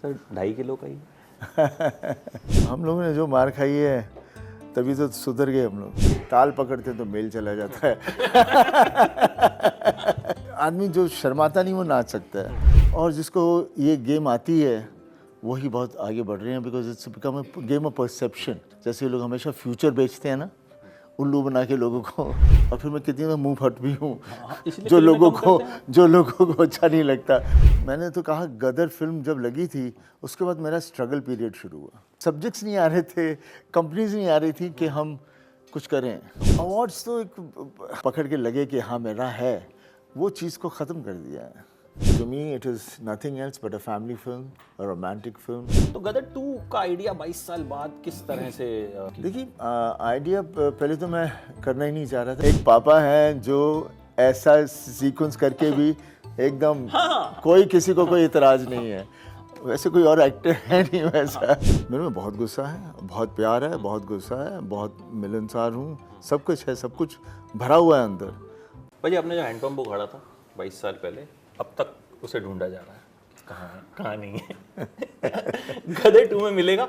Sir 2.5 kilo का ही। हम लोगों ने जो मार खाई है तभी तो सुधर गए हम लोग। ताल पकड़ते तो मेल चला जाता है। आदमी जो शर्माता नहीं वो नाच सकता है, और जिसको ये गेम आती है वही बहुत आगे बढ़ रहे हैं, because it's become a game of perception. जैसे लोग हमेशा फ्यूचर बेचते हैं ना, उल्लू बना के लोगों को, और फिर मैं कितनी बार मुंह फट भी हूँ जो लोगों को अच्छा नहीं लगता। मैंने तो कहा गदर फिल्म जब लगी थी उसके बाद मेरा स्ट्रगल पीरियड शुरू हुआ। सब्जेक्ट्स नहीं आ रहे थे, कंपनीज नहीं आ रही थी कि हम कुछ करें। अवार्ड्स तो एक पकड़ के लगे कि हाँ मेरा है, वो चीज़ को ख़त्म कर दिया है। To me, it is nothing else but a family film, a romantic film. तो गदर 2 का आइडिया 22 साल बाद किस तरह से देखिए, आइडिया पहले तो मैं करना ही नहीं चाह रहा था। एक पापा हैं जो ऐसा सीक्वेंस करके भी एकदम कोई किसी को कोई इतराज नहीं है। वैसे कोई और एक्टर है नहीं वैसा। मेरे में बहुत गुस्सा है, बहुत प्यार है, बहुत गुस्सा है, बहुत मिलनसार हूँ, सब कुछ है, सब कुछ भरा हुआ है अंदर। भाई आपने जो हैंडपंप उखाड़ा था 22 साल पहले, अब तक उसे ढूंढा जा रहा है, कहाँ है, कहाँ नहीं है। गदर 2 में मिलेगा?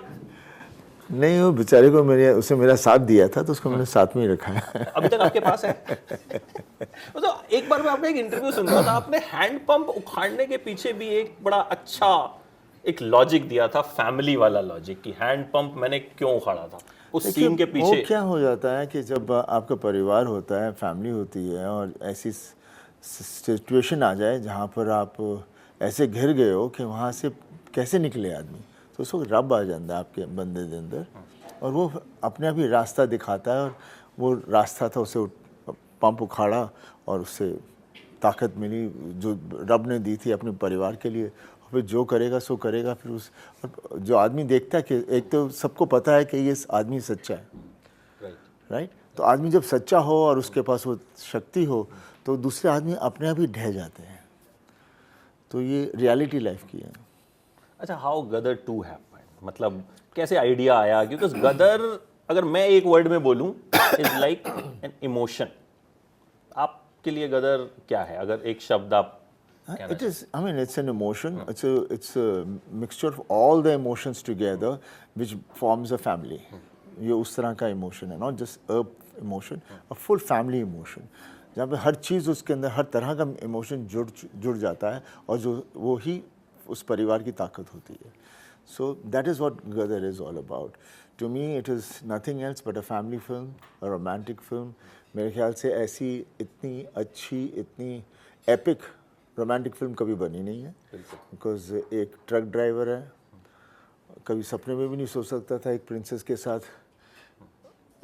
नहीं, वो बेचारे को उसने मेरा साथ दिया था तो उसको मैंने साथ में ही रखा है। अभी तक आपके पास है? तो एक बार मैं आपने एक इंटरव्यू सुन रहा था, आपने हैंडपंप उखाड़ने के पीछे भी एक बड़ा अच्छा एक लॉजिक दिया था, फैमिली वाला लॉजिक, कि हैंडपंप मैंने क्यों उखाड़ा था। उस सीन के पीछे वो क्या हो जाता है कि जब आपका परिवार होता है, फैमिली होती है, और ऐसी सिचुएशन आ जाए जहाँ पर आप ऐसे घिर गए हो कि वहाँ से कैसे निकले आदमी, तो उस वक्त रब आ जाता है आपके बंदे के अंदर, और वो अपने आप ही रास्ता दिखाता है। और वो रास्ता था, उसे पंप उखाड़ा और उससे ताकत मिली जो रब ने दी थी अपने परिवार के लिए। और फिर जो करेगा सो करेगा। फिर उस जो आदमी देखता है कि एक तो सबको पता है कि ये आदमी सच्चा है, राइट? तो आदमी जब सच्चा हो और उसके पास वो शक्ति हो तो दूसरे आदमी अपने आप ही ढह जाते हैं। तो ये रियलिटी लाइफ की है। अच्छा, हाउ गदर 2 हैपेंड, मतलब कैसे आइडिया आया? क्योंकि गदर अगर मैं एक वर्ड में बोलूं, इज लाइक एन इमोशन। आपके लिए गदर क्या है, अगर एक शब्द आप? It is, I mean, it's an emotion. It's a mixture of all the emotions together which forms a family. ये उस तरह का इमोशन है, not just a emotion, a full family emotion, जहाँ पे हर चीज़ उसके अंदर हर तरह का इमोशन जुड़ जाता है, और जो वो ही उस परिवार की ताकत होती है। So that is what Gadar is all about. To me, it is nothing else but a family film, a romantic film. मेरे ख्याल से ऐसी इतनी अच्छी, इतनी एपिक रोमांटिक फिल्म कभी बनी नहीं है। बिकॉज एक ट्रक ड्राइवर है, कभी सपने में भी नहीं सोच सकता था एक प्रिंसेस के साथ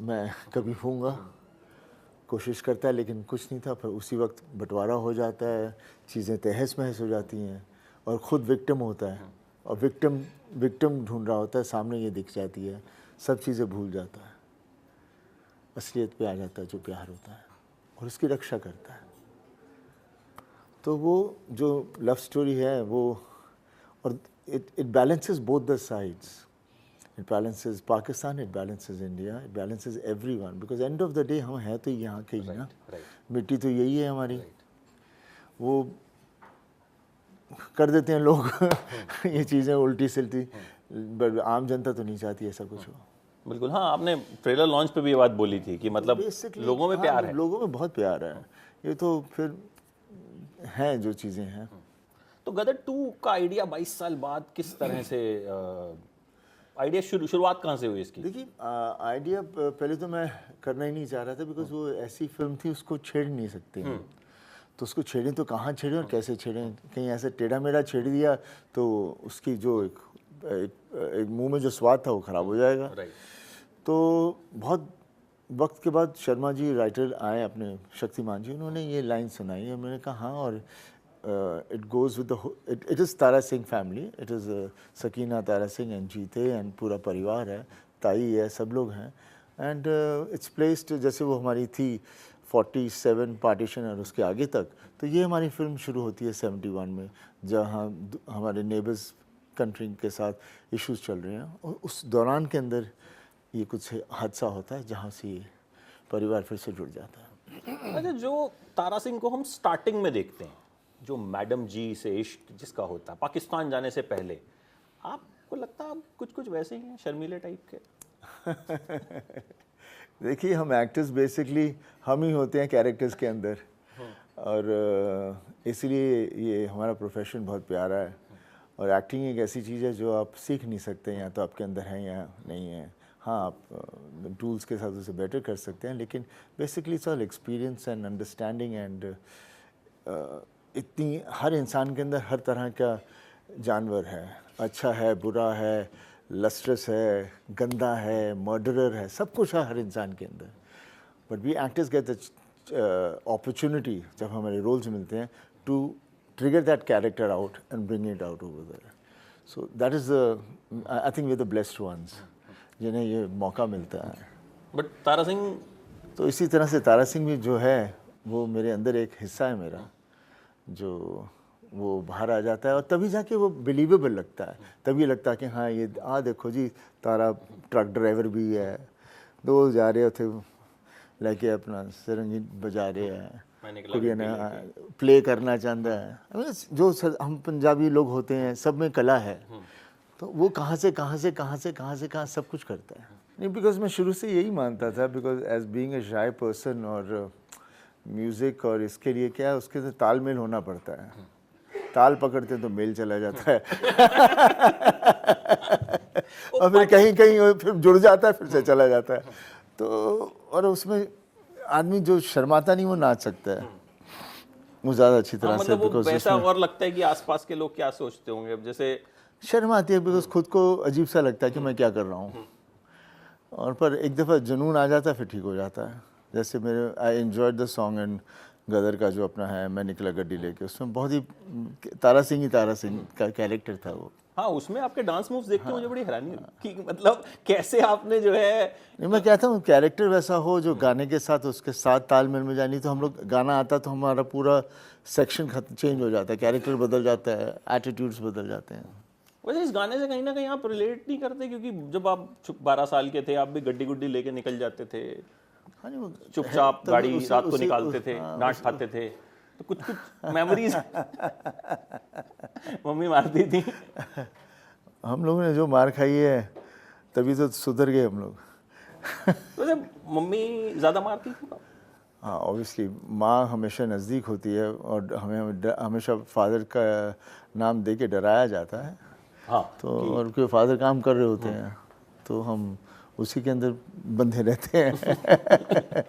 मैं कभी हूँगा। कोशिश करता है लेकिन कुछ नहीं था, फिर उसी वक्त बंटवारा हो जाता है, चीज़ें तहस महस हो जाती हैं, और ख़ुद विक्टिम होता है, और विक्टिम ढूंढ रहा होता है, सामने ये दिख जाती है, सब चीज़ें भूल जाता है, असलियत पे आ जाता है जो प्यार होता है, और उसकी रक्षा करता है। तो वो जो लव स्टोरी है वो, और it balances both the sides. It balances Pakistan, it balances India, it balances everyone, because and of the day हम हैं तो यहाँ के ही ना, मिट्टी तो यही है हमारी। वो कर देते हैं लोग ये चीज़ें उल्टी सिलती, बट आम जनता तो नहीं चाहती ऐसा कुछ हो। बिल्कुल, हाँ, आपने ट्रेलर लॉन्च पे भी ये बात बोली थी कि मतलब लोगों में प्यार है, लोगों में बहुत प्यार है। ये तो फिर हैं जो चीज़ें हैं। तो गदर 2 का आइडिया 22 साल बाद किस तरह से आइडिया शुरुआत कहाँ से हुई इसकी? देखिए, आइडिया पहले तो मैं करना ही नहीं चाह रहा था, बिकॉज वो ऐसी फिल्म थी उसको छेड़ नहीं सकते हैं। तो उसको छेड़ें तो कहाँ छेड़ें और कैसे छेड़ें? कहीं ऐसे टेढ़ा मेढ़ा छेड़ दिया तो उसकी जो एक मुंह में जो स्वाद था वो ख़राब हो जाएगा। तो बहुत वक्त के बाद शर्मा जी राइटर आए, अपने शक्तिमान जी, उन्होंने ये लाइन सुनाई और मैंने कहा हाँ, और it goes with it is Tara Singh family, it is Sakina, Tara Singh and जीते एंड पूरा परिवार है, ताई है, सब लोग हैं, एंड इट्स प्लेस्ड जैसे वो हमारी थी 47 पार्टीशन और उसके आगे तक। तो ये हमारी फिल्म शुरू होती है 71 में, जहाँ हमारे नेबर्स कंट्री के साथ इश्यूज चल रहे हैं, और उस दौरान के अंदर ये कुछ हादसा होता है जहाँ से परिवार फिर से जुड़ जाता है। अच्छा, जो तारा सिंह को हम स्टार्टिंग में देखते हैं, जो मैडम जी से इश्क जिसका होता है पाकिस्तान जाने से पहले, आपको लगता है आप कुछ कुछ वैसे ही हैं, शर्मीले टाइप के? देखिए, हम एक्टर्स बेसिकली हम ही होते हैं कैरेक्टर्स के अंदर, और इसलिए ये हमारा प्रोफेशन बहुत प्यारा है। और एक्टिंग एक ऐसी चीज़ है जो आप सीख नहीं सकते, या तो आपके अंदर है या नहीं है। हाँ, आप टूल्स के साथ उसे बेटर कर सकते हैं, लेकिन basically it's all experience and understanding and इतनी हर इंसान के अंदर हर तरह का जानवर है, अच्छा है, बुरा है, लस्ट्रस है, गंदा है, मर्डरर है, सब कुछ है हर इंसान के अंदर। But we actors get the opportunity, जब हमारे रोल्स मिलते हैं, to trigger that character out and bring it out over there. So that is I think we the blessed ones जिन्हें ये मौका मिलता है। बट तारा सिंह, तो इसी तरह से तारा सिंह भी जो है वो मेरे अंदर एक हिस्सा है मेरा, जो वो बाहर आ जाता है, और तभी जाके वो बिलीवेबल लगता है। तभी लगता है कि हाँ, ये देखो जी, तारा ट्रक ड्राइवर भी है, दो जा रहे थे लेके अपना सरंगी बजा रहे हैं, कुड़िया ने प्ले करना चाहता है। I mean, जो हम पंजाबी लोग होते हैं, सब में कला है, तो वो कहाँ से कहाँ सब कुछ करता है। नहीं, बिकॉज मैं शुरू से यही मानता था, because as being a shy person, और म्यूज़िक और इसके लिए क्या है, उसके साथ तालमेल होना पड़ता है। ताल पकड़ते तो मेल चला जाता है और फिर कहीं कहीं फिर जुड़ जाता है, फिर से चला जाता है। तो और उसमें आदमी जो शर्माता नहीं, वो नाच सकता है, वो ज़्यादा अच्छी तरह से। मतलब वो वैसा, और लगता है कि आसपास के लोग क्या सोचते होंगे। अब जैसे शर्म आती है, बिकॉज खुद को अजीब सा लगता है कि मैं क्या कर रहा हूँ, और पर एक दफ़ा जुनून आ जाता है, फिर ठीक हो जाता है। जैसे मेरे I enjoyed the song and Gadar का जो अपना है, मैं निकला गड्डी लेके, उसमें बहुत ही तारा सिंह का कैरेक्टर था वो। हाँ, उसमें आपके डांस मूव्स देख के मुझे बड़ी हैरानी हुई कि मतलब कैसे आपने जो है। नहीं, मैं कहता हूँ कैरेक्टर वैसा हो जो गाने के साथ उसके साथ तालमेल में जानी। तो हम लोग गाना आता तो हमारा पूरा सेक्शन चेंज हो जाता है, कैरेक्टर बदल जाता है, एटीट्यूड्स बदल जाते हैं। वैसे इस गाने से कहीं ना कहीं आप रिलेट नहीं करते, क्योंकि जब आप 12 साल के थे, आप भी गड्डी गुड्डी लेके निकल जाते थे। हाँ जी, वो चुपचाप गाड़ी रात को निकालते थे, डांट खाते थे, तो कुछ कुछ मेमोरीज मम्मी मारती थी। हम लोगों ने जो मार खाई है, तभी तो सुधर गए हम लोग। वैसे मम्मी ज़्यादा मारती थी? हाँ, ऑब्वियसली माँ हमेशा नज़दीक होती है, और हमें हमेशा फादर का नाम दे के डराया जाता है। हाँ, तो और क्यों फादर काम कर रहे होते हैं, तो हम उसी के अंदर बंधे रहते हैं।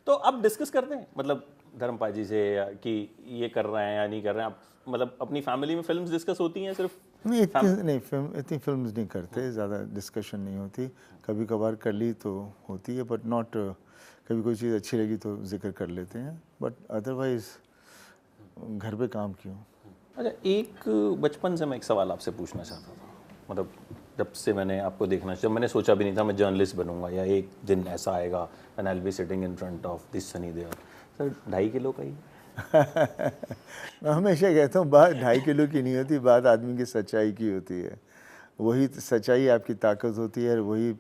तो आप डिस्कस करते हैं मतलब धर्मपाल जी से कि ये कर रहे हैं या नहीं कर रहे हैं आप? मतलब अपनी फैमिली में फिल्म्स डिस्कस होती हैं सिर्फ? नहीं, इतनी फिल्म्स नहीं करते, ज़्यादा डिस्कशन नहीं होती। कभी कभार कर ली तो होती है, बट नॉट, कभी कोई चीज़ अच्छी लगी तो जिक्र कर लेते हैं, बट अदरवाइज घर पे काम क्यों। अच्छा, एक बचपन से मैं एक सवाल आपसे पूछना चाहता था। मतलब जब से मैंने आपको देखना, जब मैंने सोचा भी नहीं था मैं जर्नलिस्ट बनूंगा, या एक दिन ऐसा आएगा when I will be sitting in front of this Sunny Deol. Sir 2.5 kilo का ही मैं हमेशा कहता हूँ, बात 2.5 किलो की नहीं होती, बात आदमी की सच्चाई की होती है। वही सच्चाई आपकी ताकत होती है, वही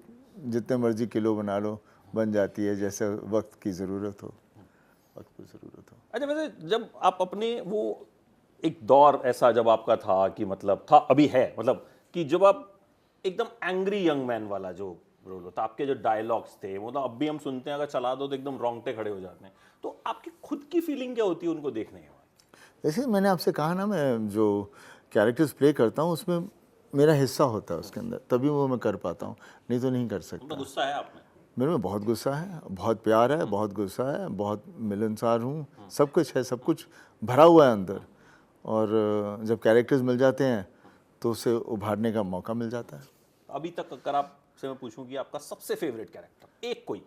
जितने मर्जी किलो बना लो, बन जाती है, जैसे वक्त की ज़रूरत हो, वक्त की ज़रूरत हो। अच्छा, वैसे जब आप अपने वो एक दौर ऐसा जब आपका था कि मतलब था, अभी है, मतलब कि जब आप एकदम एंग्री यंग मैन वाला जो रोल होता, आपके जो डायलॉग्स थे वो तो अब भी हम सुनते हैं, अगर चला दो तो एकदम रोंगटे खड़े हो जाते हैं, तो आपकी खुद की फीलिंग क्या होती है उनको देखने के बाद? जैसे मैंने आपसे कहा ना, मैं जो कैरेक्टर्स प्ले करता हूँ उसमें मेरा हिस्सा होता है उसके अंदर, तभी वो मैं कर पाता हूँ, नहीं तो नहीं कर सकता। तो गुस्सा है आप में? मेरे में बहुत गुस्सा है, बहुत प्यार है, बहुत गुस्सा है, बहुत मिलनसार हूँ, सब कुछ है, सब कुछ भरा हुआ है अंदर। और जब कैरेक्टर्स मिल जाते हैं तो उसे उभारने का मौका मिल जाता है। अभी तक अगर आपसे मैं पूछूं कि आपका सबसे फेवरेट कैरेक्टर एक कोई?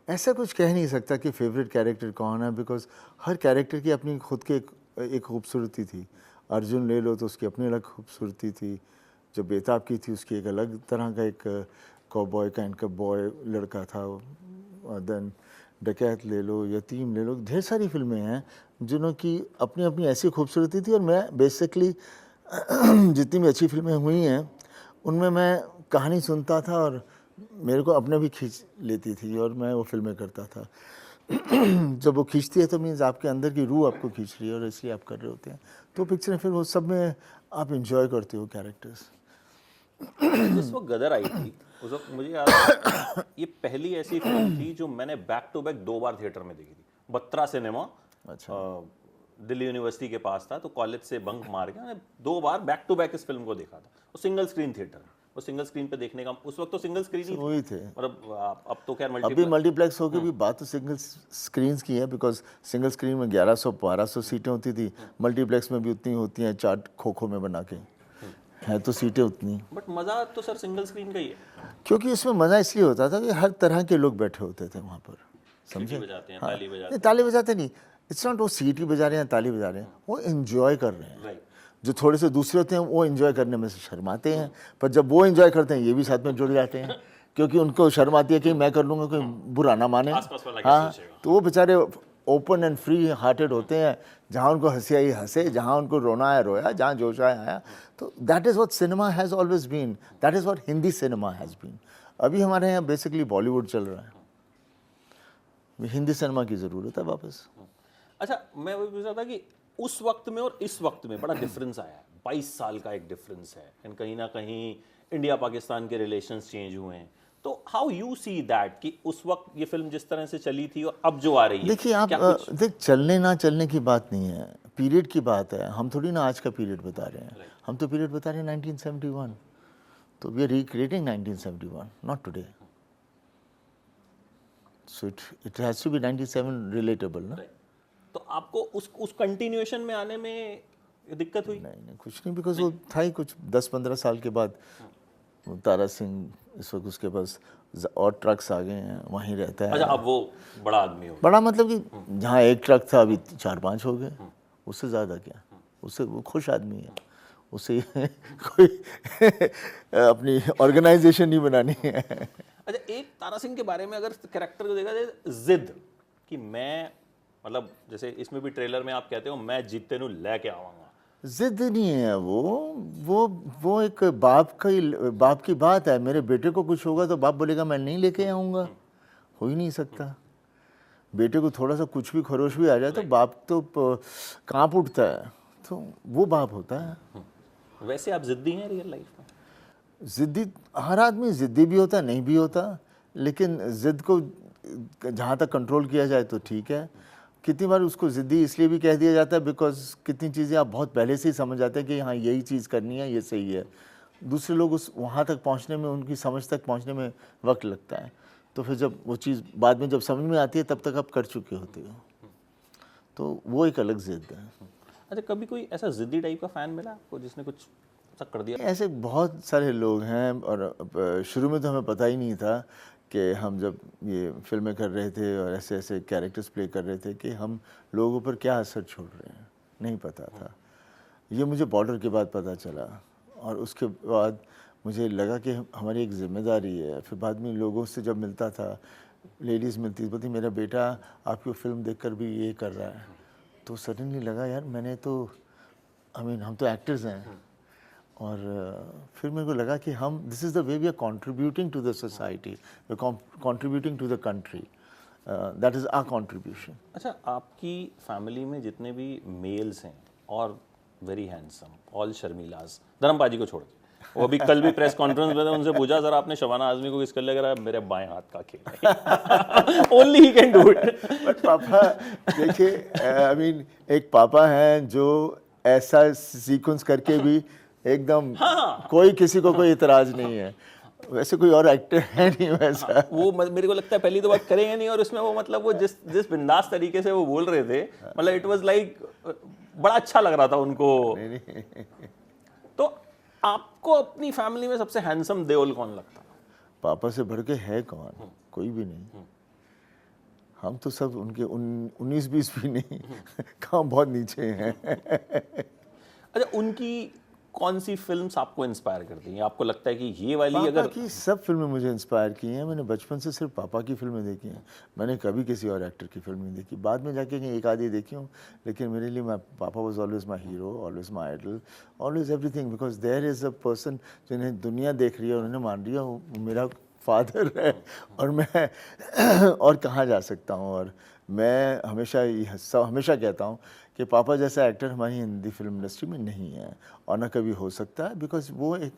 ऐसा कुछ कह नहीं सकता कि फेवरेट कैरेक्टर कौन है, बिकॉज हर कैरेक्टर की अपनी खुद की एक खूबसूरती थी। अर्जुन ले लो तो उसकी अपनी अलग खूबसूरती थी, जो बेताब की थी उसकी एक अलग तरह का एक कॉबॉय काइंड का बॉय लड़का था। देन डकैत ले लो, यतीम ले लो, ढेर सारी फिल्में हैं जिनों की अपनी अपनी ऐसी खूबसूरती थी। और मैं बेसिकली जितनी भी अच्छी फिल्में हुई हैं उनमें मैं कहानी सुनता था और मेरे को अपने भी खींच लेती थी, और मैं वो फिल्में करता था। जब वो खींचती है तो मीन्स आपके अंदर की रूह आपको खींच रही है, और इसलिए आप कर रहे होते हैं तो पिक्चरें फिर वो सब में आप इंजॉय करते हो कैरेक्टर्स। जिस वक्त गदर आई थी उस वक्त मुझे याद है ये पहली ऐसी फिल्म थी जो मैंने बैक टू बैक 2 बार थिएटर में देखी थी। बत्रा सिनेमा, अच्छा। दिल्ली यूनिवर्सिटी के पास था, तो कॉलेज से बंक मार के मैंने 2 बार बैक टू बैक इस फिल्म को देखा था। वो सिंगल स्क्रीन थिएटर में, वो सिंगल स्क्रीन पे देखने का उस वक्त तो सिंगल स्क्रीन ही वही थे। मतलब अब तो खैर अभी मल्टीप्लेक्स होके भी बात तो सिंगल स्क्रीन्स की है, बिकॉज सिंगल स्क्रीन में 1100-1200 सीटें होती थी, मल्टीप्लेक्स में भी उतनी होती हैं, चार्ट खो में बना के है तो सीटें उतनी। बट मजा तो सर सिंगल स्क्रीन का ही है। क्योंकि इसमें मज़ा इसलिए होता था कि हर तरह के लोग बैठे होते थे वहाँ पर, समझे। बजाते हैं, ताली बजाते नहीं, ताली बजाते नहीं, इट्स नॉट वो सीटी बजा रहे हैं ताली बजा रहे हैं, वो एंजॉय कर रहे हैं। राइट। जो थोड़े से दूसरे होते हैं वो एंजॉय करने में से शर्माते हैं, पर जब वो एंजॉय करते हैं ये भी साथ में जुड़ जाते हैं, क्योंकि उनको शर्म आती है कि मैं कर लूँगा, कोई बुरा ना माने। आसपास वाला क्या हाँ, सोचेगा। तो वो बेचारे ओपन एंड फ्री हार्टेड होते हैं, जहाँ उनको हंसी आई हंसे, जहाँ उनको रोना आया रोया, जहाँ जोश आया आया। तो that is what cinema has always been, that is what Hindi cinema has been. अभी हमारे यहाँ बेसिकली बॉलीवुड चल रहा है, हिंदी सिनेमा की ज़रूरत है वापस। अच्छा, मैं वही पूछ रहा था कि उस वक्त में और इस वक्त में बड़ा डिफरेंस आया है, 22 साल का एक डिफरेंस है, एंड कहीं ना कहीं इंडिया पाकिस्तान के रिलेशंस चेंज हुए हैं। तो हाउ यू सी दैट कि उस वक्त ये फिल्म जिस तरह से चली थी और अब जो आ रही है, देखिए आप क्या कुछ देख, चलने ना चलने की बात नहीं है, पीरियड की बात है। हम थोड़ी ना आज का पीरियड बता रहे हैं, हम तो पीरियड बता रहे हैं 1971, तो we are recreating 1971, not today. So it has to be 97 relatable ना। तो आपको उस कंटिन्यूएशन में आने में दिक्कत हुई? नहीं, कुछ नहीं, बिकॉज वो था ही कुछ 10-15 साल के बाद। वो तारा सिंह इस वक्त उसके पास और ट्रक्स आ गए हैं, वहीं रहता है। अच्छा, अब वो बड़ा आदमी हो, बड़ा मतलब कि जहाँ एक ट्रक था अभी 4-5 हो गए, उससे ज़्यादा क्या, उससे वो खुश आदमी है, उसे कोई अपनी ऑर्गेनाइजेशन नहीं बनानी है। अच्छा, एक तारा सिंह के बारे में अगर कैरेक्टर को देखा जाए, जिद कि मैं मतलब जैसे इसमें भी ट्रेलर में आप कहते हो मैं जीते नु लेके आऊंगा। जिद नहीं है वो एक बाप की बात है। मेरे बेटे को कुछ होगा तो बाप बोलेगा मैं नहीं लेके आऊँगा, हो ही नहीं सकता। बेटे को थोड़ा सा कुछ भी खरोश भी आ जाए तो बाप तो कांप उठता है, तो वो बाप होता है। वैसे आप जिद्दी हैं रियल लाइफ में? ज़िद्दी, हर आदमी ज़िद्दी भी होता नहीं भी होता, लेकिन ज़िद को जहाँ तक कंट्रोल किया जाए तो ठीक है। कितनी बार उसको ज़िद्दी इसलिए भी कह दिया जाता है बिकॉज कितनी चीज़ें आप बहुत पहले से ही समझ जाते हैं कि हाँ यही चीज़ करनी है, ये सही है। दूसरे लोग उस वहाँ तक पहुँचने में, उनकी समझ तक पहुँचने में वक्त लगता है, तो फिर जब वो चीज़ बाद में जब समझ में आती है तब तक आप कर चुके होते हो, तो वो एक अलग ज़िद है। अच्छा, कभी कोई ऐसा जिद्दी टाइप का फैन मिला आपको जिसने कुछ ऐसा कर दिया? ऐसे बहुत सारे लोग हैं, और शुरू में तो हमें पता ही नहीं था कि हम जब ये फिल्में कर रहे थे और ऐसे ऐसे कैरेक्टर्स प्ले कर रहे थे कि हम लोगों पर क्या असर छोड़ रहे हैं, नहीं पता था। ये मुझे बॉर्डर के बाद पता चला, और उसके बाद मुझे लगा कि हमारी एक जिम्मेदारी है। फिर बाद में लोगों से जब मिलता था, लेडीज़ मिलती बोलती मेरा बेटा आपकी फिल्म देखकर भी ये कर रहा है, तो सडनली लगा यार मैंने तो हम तो एक्टर्स हैं, और फिर मेरे को लगा कि हम this is the way we are contributing to the society, we are contributing to the country, that is our contribution. अच्छा, आपकी फैमिली में जितने भी मेल्स हैं और वेरी हैंडसम, ऑल शर्मिलास, धर्म पाजी को छोड़ के, वो अभी कल भी प्रेस कॉन्फ्रेंस में उनसे पूछा सर आपने शबाना आजमी को किसका लग रहा है, मेरे बाएं हाथ का खेल है, only he can do it. But पापा देखिए, आई मीन एक पापा हैं जो ऐसा सीक्वेंस करके भी एकदम कोई किसी को कोई इतराज नहीं है। वैसे कोई और एक्टर है नहीं वैसा। वो मेरे को लगता है पहली तो बात करेंगे नहीं, और उसमें वो मतलब वो जिस बिंदास तरीके से वो बोल रहे थे, मतलब इट वाज लाइक बड़ा अच्छा लग रहा था उनको। तो आपको अपनी फैमिली में सबसे हैंडसम देओल कौन लगता है? पापा से बढ़ के है कौन? कोई भी नहीं। हम तो सब उनके 19-20 भी नहीं, कहाँ बहुत नीचे हैं। अच्छा, उनकी कौन सी फिल्म्स आपको इंस्पायर करती हैं? आपको लगता है कि ये वाली पापा अगर की सब फिल्में मुझे इंस्पायर की हैं। मैंने बचपन से सिर्फ पापा की फिल्में देखी हैं, मैंने कभी किसी और एक्टर की फिल्म नहीं देखी। बाद में जाके एक आधी देखी हूँ, लेकिन मेरे लिए पापा was always my hero, always my idol, always everything, because there is a person जिन्हें दुनिया देख रही है और उन्हें मान रही है, वो मेरा फादर है, और मैं और कहाँ जा सकता हूँ। और मैं हमेशा कहता हूँ कि पापा जैसा एक्टर हमारी हिंदी फिल्म इंडस्ट्री में नहीं है और ना कभी हो सकता है, बिकॉज वो एक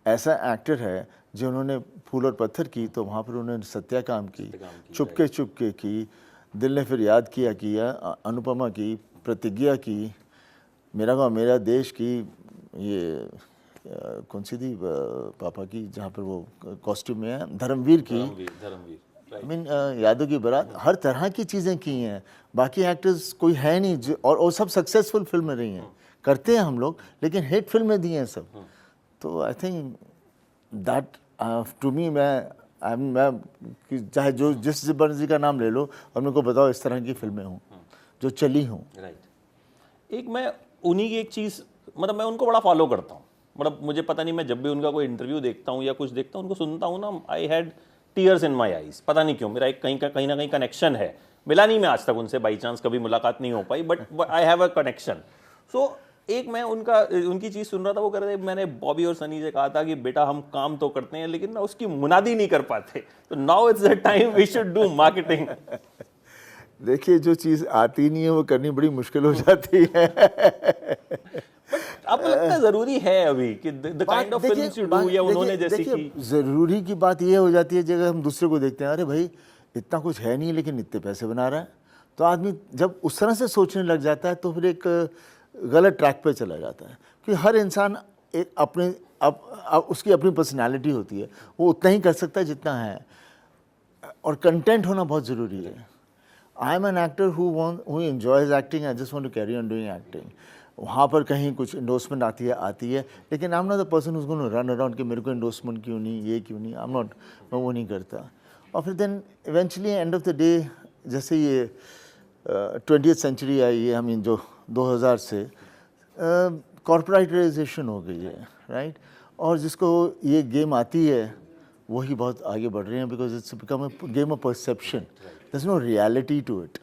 ऐसा एक्टर है जिन्होंने फूल और पत्थर की तो वहाँ पर उन्होंने सत्या काम की, चुपके चुपके की, दिल ने फिर याद किया किया, अनुपमा की, प्रतिज्ञा की, मेरा गाँव मेरा देश की, ये कौन सी थी पापा की जहाँ पर वो कॉस्ट्यूम में है, धर्मवीर की, धर्मवीर आई मीन यादव की बारात, हर तरह की चीज़ें की हैं। बाकी एक्टर्स कोई है नहीं जो, और सब सक्सेसफुल फिल्में रही हैं, करते हैं हम लोग, लेकिन हिट फिल्में दी हैं सब। तो I think that to me, मैं चाहे जो जिस मर्जी का नाम ले लो और मेरे को बताओ इस तरह की फिल्में हों जो चली हों। राइट। एक मैं उन्हीं की एक चीज़, मतलब मैं उनको बड़ा फॉलो करता हूँ, मतलब मुझे पता नहीं, मैं जब भी उनका कोई इंटरव्यू देखता हूँ या कुछ देखता हूँ, उनको सुनता हूँ ना, I had tears in my eyes. पता नहीं क्यों, मेरा एक कहीं ना कहीं कनेक्शन है। मिला नहीं मैं आज तक उनसे, बाई चांस कभी मुलाकात नहीं हो पाई, but I have a connection. So एक मैं उनकी चीज़ सुन रहा था, वो कह रहे थे, मैंने बॉबी और सनी से कहा था कि बेटा हम काम तो करते हैं लेकिन ना उसकी मुनादी नहीं कर पाते, तो now it's the time we should do marketing. देखिए जो चीज़ आती नहीं है वो करनी बड़ी मुश्किल हो जाती है। आपको लगता है जरूरी है अभी कि the kind of films you do, या उन्होंने जैसी की? ज़रूरी की बात ये हो जाती है जगह हम दूसरे को देखते हैं, अरे भाई इतना कुछ है नहीं लेकिन इतने पैसे बना रहा है, तो आदमी जब उस तरह से सोचने लग जाता है तो फिर एक गलत ट्रैक पे चला जाता है। कि हर इंसान एक अपने उसकी अपनी पर्सनालिटी होती है, वो उतना ही कर सकता है जितना है, और कंटेंट होना बहुत ज़रूरी है। I am an actor who enjoys acting, I just want to carry on doing acting. वहाँ पर कहीं कुछ इंडोर्समेंट आती है, लेकिन I am not the person who's going to run around कि मेरे को इंडोर्समेंट क्यों नहीं, ये क्यों नहीं, आई एम नॉट, मैं वो नहीं करता। और फिर then eventually end of the day, जैसे ये 20th सेंचुरी आई है, आई मीन जो 2000 से कॉर्पोरेटाइजेशन हो गई है, राइट, और जिसको ये गेम आती है वही बहुत आगे बढ़ रहे हैं, because it's become a game of perception, there is no reality to it.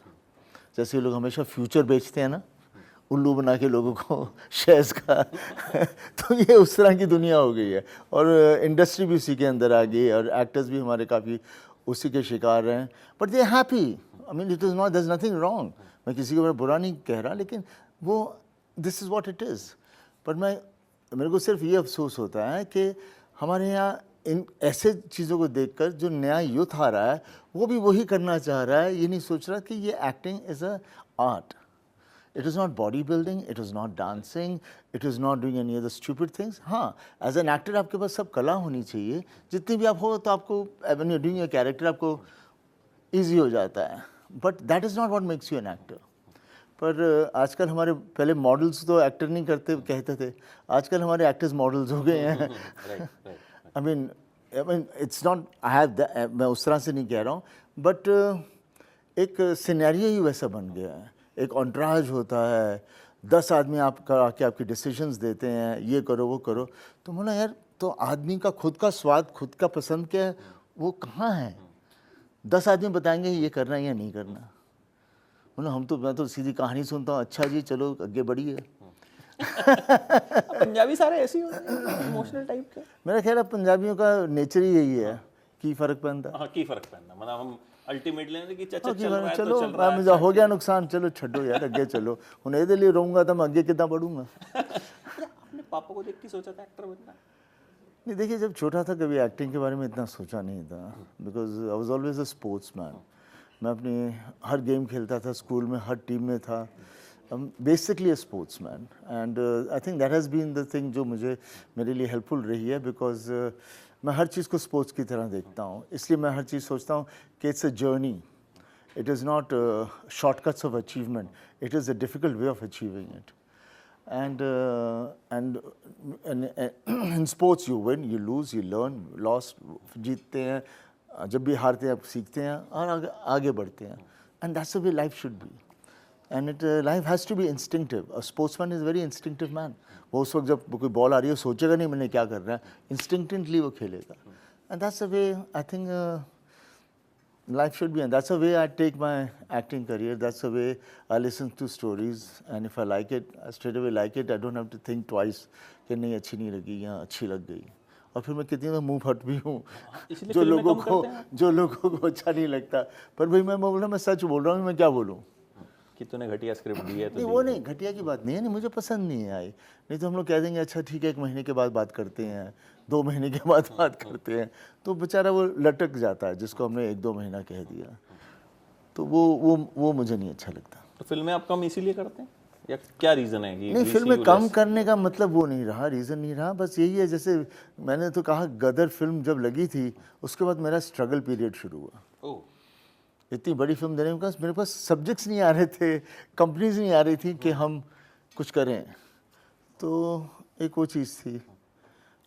जैसे लोग हमेशा फ्यूचर बेचते हैं ना, उल्लू बना के लोगों को शेयर्स का तो ये उस तरह की दुनिया हो गई है, और इंडस्ट्री भी उसी के अंदर आ गई, और एक्टर्स भी हमारे काफ़ी उसी के शिकार हैं, but they happy. I mean it is not, there is nothing wrong, मैं किसी को बुरा नहीं कह रहा, लेकिन वो this is what it is. पर मेरे को सिर्फ ये अफसोस होता है कि हमारे यहाँ इन ऐसे चीज़ों को देखकर जो नया यूथ आ रहा है वो भी वही करना चाह रहा है, ये नहीं सोच रहा कि ये acting is a art. It is not bodybuilding, it is not dancing, it is not doing any other stupid things. हाँ, as an actor आपके पास सब कला होनी चाहिए, जितनी भी आप हो तो आपको when you're doing a character आपको easy हो जाता है, but that is not what makes you an actor. पर आजकल हमारे पहले मॉडल्स तो एक्टर नहीं करते कहते थे, आजकल हमारे एक्टर्स मॉडल्स हो गए हैं। I mean it's not, I have मैं उस तरह से नहीं कह रहा हूँ, बट एक सिनेरियो ही वैसा बन गया है, एक ऑन्ट्राज होता है, 10 आदमी आपका आके आपकी डिसीजंस देते हैं, ये करो वो करो, तो बोला यार तो आदमी का खुद का स्वाद, खुद का पसंद क्या है, वो कहाँ है? 10 आदमी बताएंगे ये करना है या नहीं करना। बोला मैं तो सीधी कहानी सुनता हूँ, अच्छा जी चलो आगे बढ़िए। पंजाबी सारे ऐसे ही होते हैं, इमोशनल टाइप के। मेरा ख्याल है पंजाबियों का नेचर ही यही है कि फ़र्क पड़ता। हाँ, की फ़र्क पड़ना, मतलब हम अल्टीमेटली कि चलो हो गया नुकसान, चलो छड्डो यार अगे चलो, हुण इहदे लिए रहूँगा तो मैं अगे कितना बढ़ूँगा। आपने पापा को देख के सोचा था एक्टर बनना? नहीं, देखिए जब छोटा था कभी एक्टिंग के बारे में इतना सोचा नहीं था, because I was always a sportsman. मैं अपनी हर गेम खेलता था, स्कूल में हर टीम में था, basically a sportsman, and I think that has been the thing जो मेरे लिए हेल्पफुल रही है, बिकॉज मैं हर चीज़ को स्पोर्ट्स की तरह देखता हूँ, इसलिए मैं हर चीज़ सोचता हूँ कि it's a journey, it is not shortcuts of achievement, it is a difficult way of achieving it. And in sports you win, you lose, you learn, loss, जीतते हैं, जब भी हारते हैं आप सीखते हैं और आगे बढ़ते हैं, and that's the way life should be, and life has to be instinctive. A sportsman is very instinctive man. वो उस वक्त जब कोई बॉल आ रही है सोचेगा नहीं मैंने क्या कर रहा है, इंस्टिंक्टिवली वो खेलेगा, and that's the way I think life should be, and that's the way I take my acting career, that's the way I listen to stories, and if I like it, I straight away like it, I don't have to think twice कि नहीं अच्छी नहीं लगी या अच्छी लग गई। और फिर मैं कितनी मुंह फट भी हूँ जो लोगों को अच्छा नहीं लगता, पर भाई मैं बोल रहा हूँ, मैं सच बोल रहा हूँ, मैं क्या बोलूँ। कि तूने घटिया स्क्रिप्ट दी है तो नहीं वो नहीं, घटिया की बात नहीं है, नहीं मुझे पसंद नहीं आई। नहीं तो हम लोग कह देंगे अच्छा ठीक है 1 महीने के बाद बात करते हैं, 2 महीने के बाद बात करते हैं, तो बेचारा वो लटक जाता है जिसको हमने 1-2 महीना कह दिया, तो वो मुझे नहीं अच्छा लगता। तो फिल्में आप कम इसीलिए करते हैं या क्या रीजन है कि नहीं we फिल्में see you कम less? करने का मतलब वो नहीं रहा, रीज़न नहीं रहा, बस यही है जैसे मैंने तो कहा गदर फिल्म जब लगी थी उसके बाद मेरा स्ट्रगल पीरियड शुरू हुआ। ओह, इतनी बड़ी फिल्म देने के मेरे पास सब्जेक्ट्स नहीं आ रहे थे, कंपनीज नहीं आ रही थी कि हम कुछ करें, तो एक वो चीज़ थी।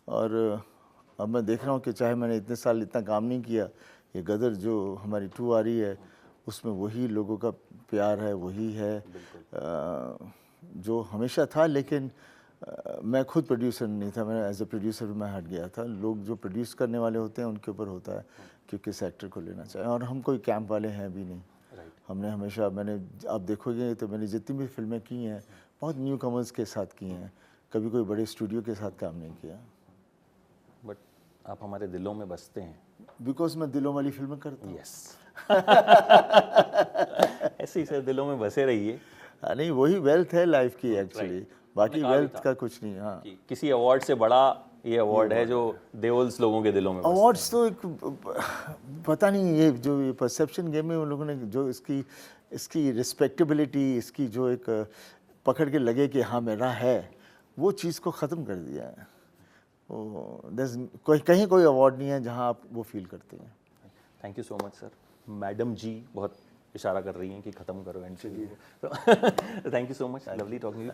और अब मैं देख रहा हूँ कि चाहे मैंने इतने साल इतना काम नहीं किया, ये गदर जो हमारी 2 आ रही है उसमें वही लोगों का प्यार है, वही है जो हमेशा था। लेकिन मैं खुद प्रोड्यूसर नहीं था, मैं एज ए प्रोड्यूसर मैं हट गया था। लोग जो प्रोड्यूस करने वाले होते हैं उनके ऊपर होता है कि किस एक्टर को लेना चाहिए, और हम कोई कैंप वाले हैं भी नहीं। हमने हमेशा, मैंने आप देखोगे तो मैंने जितनी भी फिल्में की हैं बहुत न्यू कमर्स के साथ की हैं, कभी कोई बड़े स्टूडियो के साथ काम नहीं किया। बट आप हमारे दिलों में बसते हैं। बिकॉज मैं दिलों वाली फिल्में करता हूँ। यस ऐसे ही सर दिलों में बसे रहिए। नहीं वही वेल्थ है लाइफ की एक्चुअली, बाकी वेल्थ का कुछ नहीं। हाँ, कि किसी अवार्ड से बड़ा ये अवार्ड है जो देवल्स लोगों के दिलों में बसता है। अवार्ड्स तो एक पता नहीं, ये जो ये परसेप्शन गेम में उन लोगों ने जो इसकी रिस्पेक्टेबिलिटी, इसकी जो एक पकड़ के लगे कि हाँ मेरा है, वो चीज़ को ख़त्म कर दिया है। कहीं कोई अवार्ड नहीं है जहाँ आप वो फील करते हैं। Thank you so much sir. Madam ji बहुत इशारा कर रही हैं कि ख़त्म करो and thank you so much, lovely talking you.